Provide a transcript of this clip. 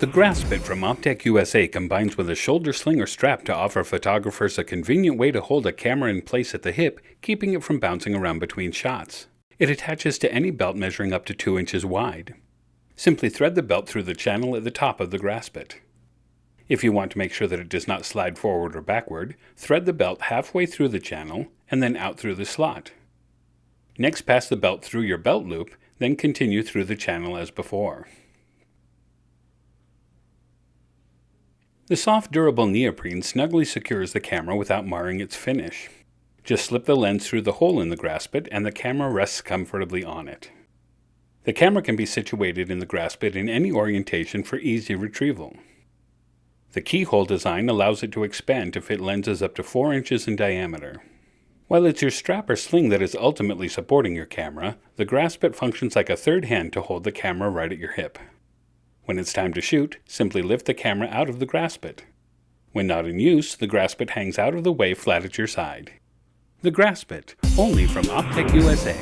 The grasp bit from Optech USA combines with a shoulder sling or strap to offer photographers a convenient way to hold a camera in place at the hip, keeping it from bouncing around between shots. It attaches to any belt measuring up to 2 inches wide. Simply thread the belt through the channel at the top of the grasp bit. If you want to make sure that it does not slide forward or backward, thread the belt halfway through the channel and then out through the slot. Next, pass the belt through your belt loop, then continue through the channel as before. The soft, durable neoprene snugly secures the camera without marring its finish. Just slip the lens through the hole in the grasp bit and the camera rests comfortably on it. The camera can be situated in the grasp bit in any orientation for easy retrieval. The keyhole design allows it to expand to fit lenses up to 4 inches in diameter. While it's your strap or sling that is ultimately supporting your camera, the grasp bit functions like a third hand to hold the camera right at your hip. When it's time to shoot, simply lift the camera out of the grasp bit. When not in use, the grasp bit hangs out of the way flat at your side. The grasp bit, only from Optech USA.